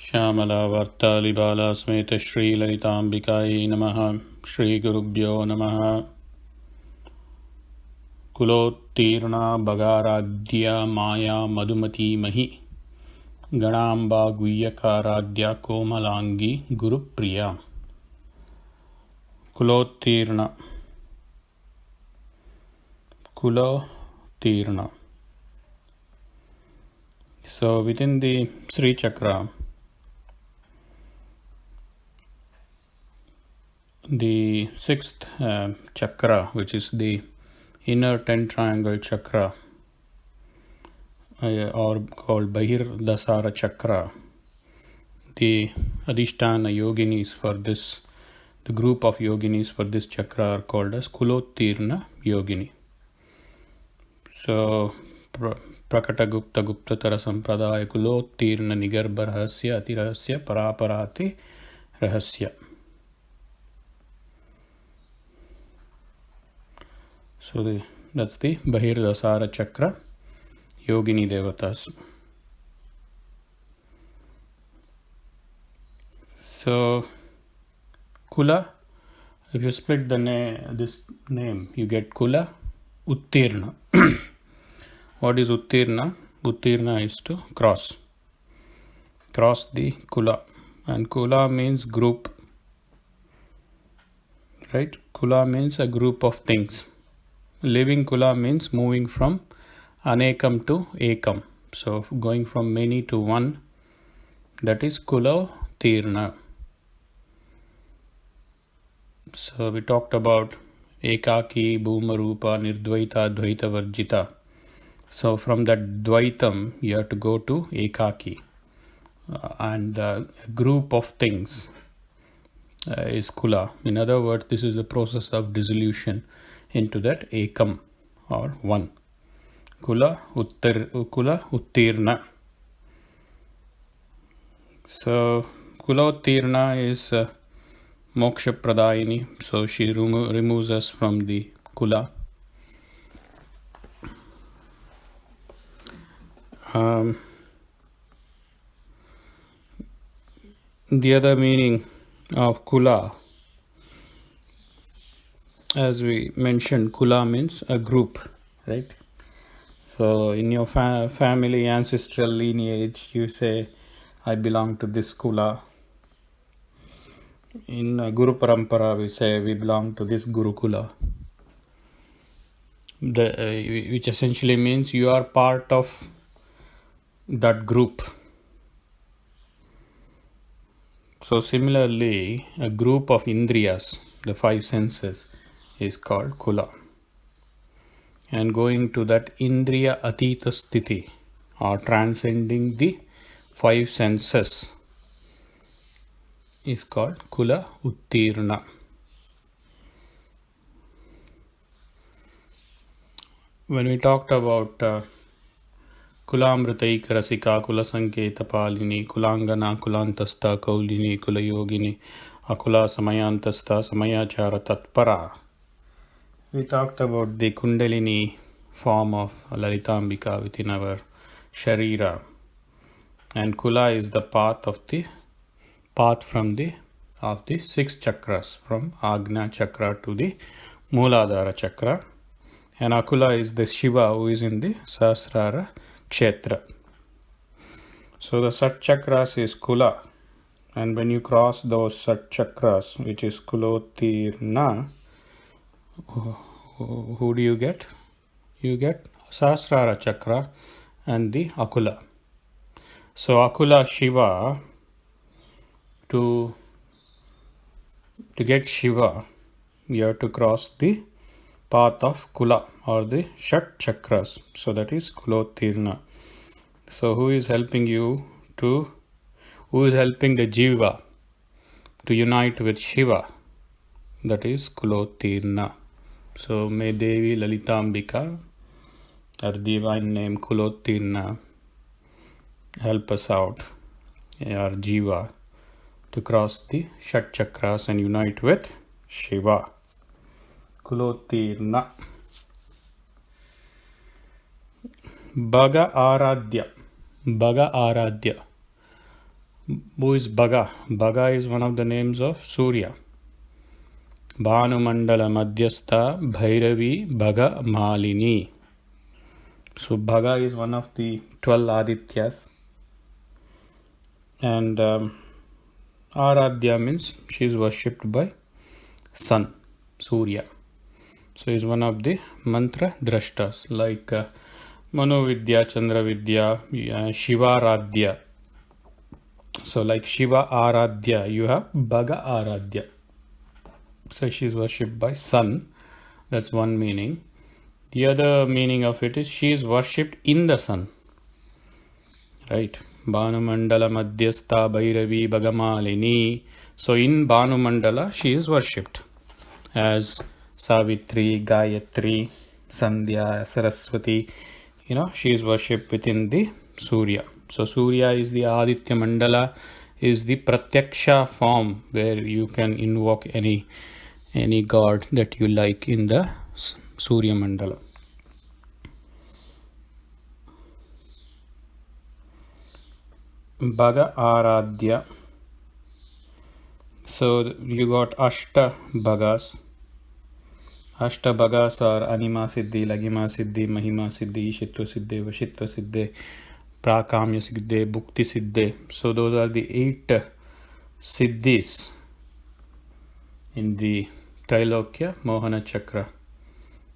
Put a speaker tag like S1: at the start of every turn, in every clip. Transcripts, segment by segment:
S1: श्यामलावर्तालिबाला समेत श्रीललिताम्बिकायै नमः। श्रीगुरुभ्यो नमः। कुलोत्तीर्णा बगाराध्या माया मधुमतीमहि गणाम्बा गुह्यकाराध्या कोमलांगी Gurupriya. कुलोत्तीर्ण, कुलोत्तीर्ण. So within the Sri Chakra, the sixth chakra, which is the inner 10 triangle chakra, or called Bahir Dasara chakra, the Adhisthana yoginis for this, the group of yoginis for this chakra are called as Kulottirna yogini. So Prakata Gupta Guptatara Sampradaya Kulottirna Nigarbha Rahasya Atirahasya Paraparati Rahasya. So that's the Bahir Dasara chakra, Yogini Devatas. So Kula, if you split this name, you get Kula Uttirna. What is Uttirna? Uttirna is to cross the Kula, and Kula means group, right? Kula means a group of things. Living Kula means moving from Anekam to Ekam. So going from many to one, that is Kula Tirna. So we talked about Ekaki, Bhumarupa, Nirdvaita, Dvaita, Varjita. So from that Dvaitam, you have to go to Ekaki. And a group of things is Kula. In other words, this is the process of dissolution into that Ekam or one. Kula Uttirna. So Kula Uttirna is Moksha Pradayini. So she removes us from the Kula. The other meaning of Kula, as we mentioned, Kula means a group, right? So in your family ancestral lineage, you say, I belong to this Kula. In Guru Parampara, we say we belong to this Gurukula. Which essentially means you are part of that group. So similarly, a group of Indriyas, the five senses, is called Kula. And going to that Indriya Atita Sthiti, or transcending the five senses, is called Kula Uttirna. When we talked about Kulamritaik Rasika, Kula Sanketa Palini, Kulangana, Kulantasta, Kaulini, Kula Yogini, Akula Samayantasta, Samayachara Tatpara. We talked about the Kundalini form of Lalitambika within our Sharira. And Kula is the path from the six chakras, from Agna chakra to the Mooladhara chakra. And Akula is the Shiva who is in the Sahasrara Kshetra. So the Sat chakras is Kula. And when you cross those Sat chakras, which is Kulottirna, who do you get? You get Sahasrara chakra and the Akula. So Akula Shiva, to get Shiva, you have to cross the path of Kula or the Shat chakras. So that is Kulottirna. So who is helping the Jiva to unite with Shiva? That is Kulottirna. So may Devi Lalitambika, her divine name Kulottirna, help us out, our Jiva, to cross the Shat chakras and unite with Shiva. Kulottirna. Bhaga Aradhya. Who is Bhaga? Bhaga is one of the names of Surya. Bhanumandala Madhyastha Bhairavi Bhaga Malini. So Bhaga is one of the 12 Adityas. And Aradhya means she is worshipped by sun, Surya. So is one of the mantra drashtas like Manovidya, Chandravidya, Shiva Aradhya. So like Shiva Aradhya, you have Bhaga Aradhya. So she is worshipped by sun. That's one meaning. The other meaning of it is she is worshipped in the sun. Right? Bhanumandala Madhyastha Bhairavi Bhagamalini. So in Bhanumandala she is worshipped as Savitri, Gayatri, Sandhya, Saraswati. She is worshipped within the Surya. So Surya is the Aditya Mandala, is the Pratyaksha form where you can invoke any god that you like in the Surya Mandala. Bhaga Aradhya. So you got Ashta Bhagas. Ashta Bhagas are Anima Siddhi, Lagima Siddhi, Mahima Siddhi, Ishitva Siddhi, Vashitva Siddhi, Prakamya Siddhi, Bhukti Siddhi. So those are the 8 Siddhis in the Trailokya Mohana Chakra.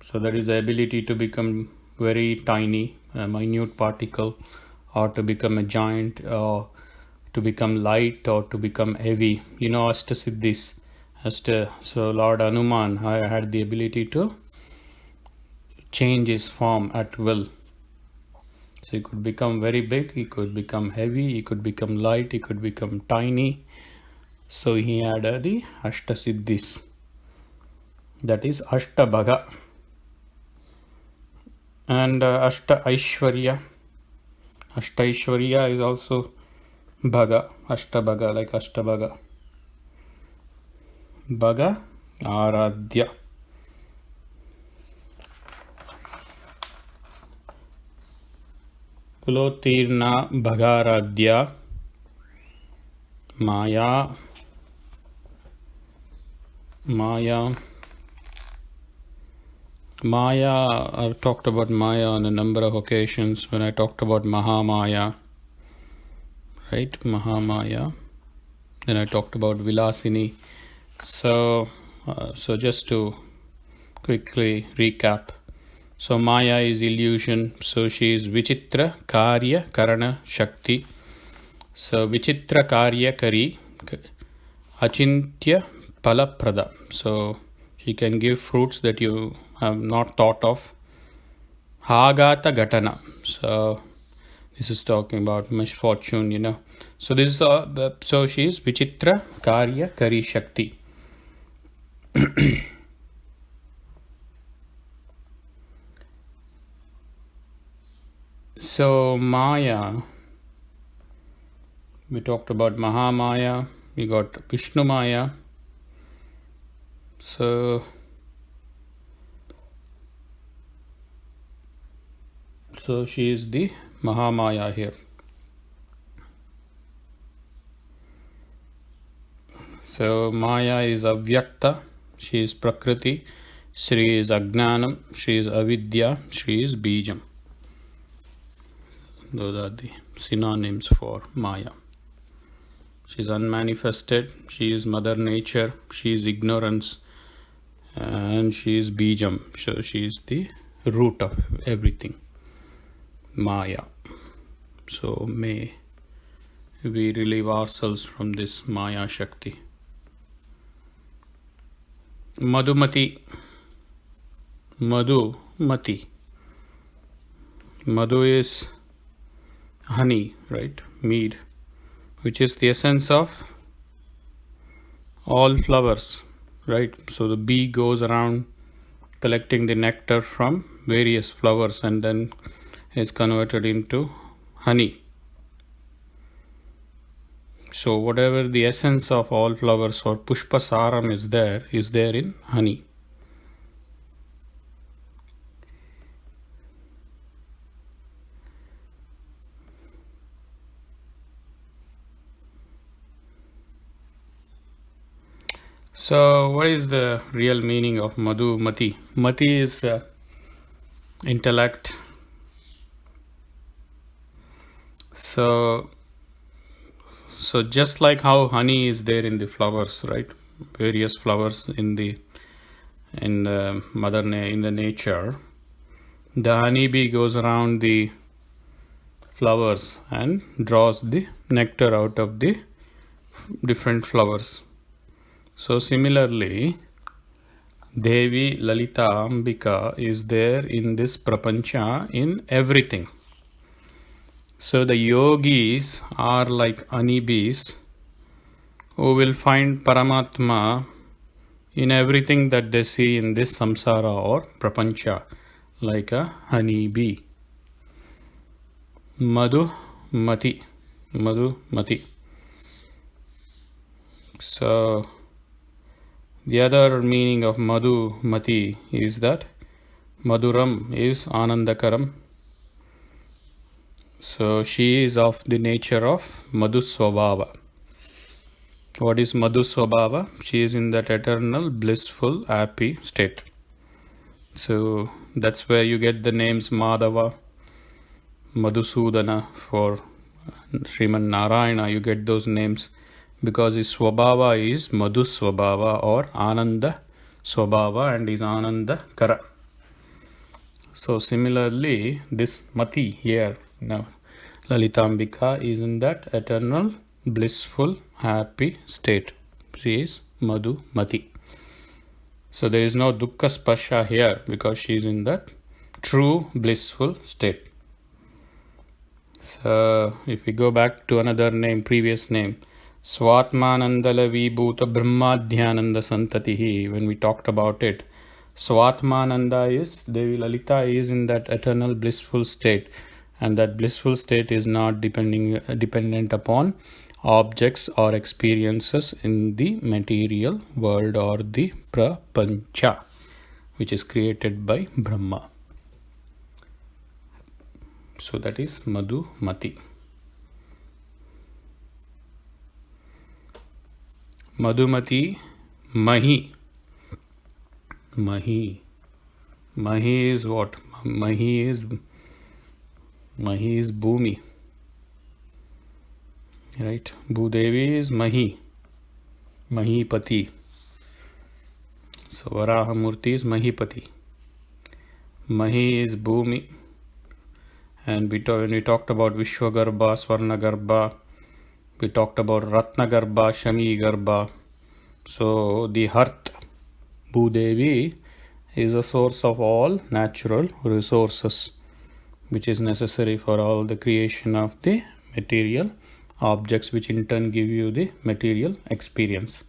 S1: So that is the ability to become very tiny, a minute particle, or to become a giant, or to become light, or to become heavy. Ashta Siddhis. So Lord Hanuman had the ability to change his form at will. So he could become very big, he could become heavy, he could become light, he could become tiny. So he had the Ashta Siddhis. That is Ashta Bhaga. And Ashta Aishwarya. Ashta Aishwarya is also Bhaga. Ashta Bhaga, like Ashta Bhaga. Bhaga Aradhya. Kulotirna Bhagaradhya Maya. I've talked about Maya on a number of occasions when I talked about Mahamaya. Right? Mahamaya. Then I talked about Vilasini. So just to quickly recap. So Maya is illusion. So she is Vichitra Karya Karana Shakti. So Vichitra Karya Kari Achintya Palaprada. So she can give fruits that you have not thought of. Hagata Gatana. So this is talking about misfortune, So this is so she is Vichitra Karya Kari Shakti. So Maya, we talked about Mahamaya, we got Vishnu Maya. So she is the Mahamaya here. So Maya is Avyakta, she is Prakriti, Shri is Ajnanam, she is Avidya, she is Bijam. Those are the synonyms for Maya. She is unmanifested, she is Mother Nature, she is ignorance, and she is Bijam. So she is the root of everything. Maya. So may we relieve ourselves from this Maya Shakti. Madhumati. Madhumati. Madhu is honey, right? Mead, which is the essence of all flowers, right? So the bee goes around collecting the nectar from various flowers and then it's converted into honey. So whatever the essence of all flowers or pushpasaram is there in honey. So, what is the real meaning of Madhumati? Mati is intellect. So just like how honey is there in the flowers, right? Various flowers in the nature. The honeybee goes around the flowers and draws the nectar out of the different flowers. So similarly, Devi Lalita Ambika is there in this prapancha in everything. So the yogis are like honeybees who will find Paramatma in everything that they see in this samsara or prapancha, like a honeybee. Madhumati. So the other meaning of Madhumati is that Madhuram is Anandakaram. So she is of the nature of Madhusvabhava. What is Madhusvabhava? She is in that eternal, blissful, happy state. So that's where you get the names Madhava, Madhusudana. For Sriman Narayana, you get those names because his Swabhava is Madhusvabhava or Ananda Swabhava and is Ananda Kara. So similarly, this Mati here, now Lalitambika, is in that eternal, blissful, happy state. She is Madhumati. So there is no Dukkha Spasha here because she is in that true, blissful state. So if we go back to another name, previous name, Swatmanandala Vibhuta Brahmadhyananda Santatihi, when we talked about it, Swatmananda is, Devi Lalita is in that eternal blissful state, and that blissful state is not dependent upon objects or experiences in the material world or the prapancha, which is created by Brahma. So that is Madhumati. Madhumati, Mahi. Mahi is what? Mahi is Bhumi. Right? Bhudevi is Mahipati. So Varahamurti is Mahipati. Mahi is Bhumi. And when we talked about Vishwagarbha, Swarnagarbha, we talked about Ratnagarbha, Shamigarbha. So the Hearth, Bhudevi, is a source of all natural resources, which is necessary for all the creation of the material objects, which in turn give you the material experience.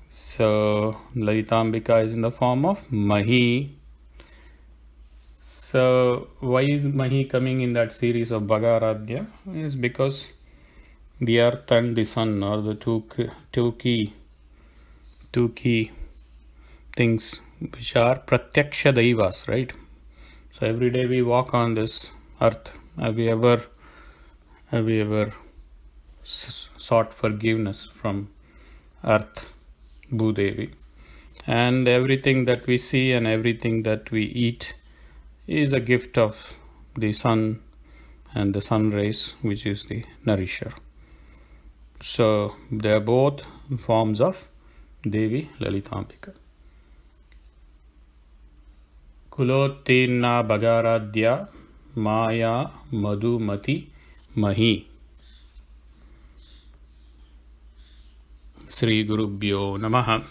S1: So Lalitambika is in the form of Mahi. So why is Mahi coming in that series of Bhagaradhya? Is because the earth and the sun are the two key things which are Pratyaksha Daivas, right? So every day we walk on this earth. Have we ever sought forgiveness from earth, Bhudevi? And everything that we see and everything that we eat is a gift of the sun and the sun rays, which is the nourisher. So they are both forms of Devi Lalitambika. Kulottirna Bhagaradhya Maya Madhumati Mahi. Sri Gurubhyo Namaha.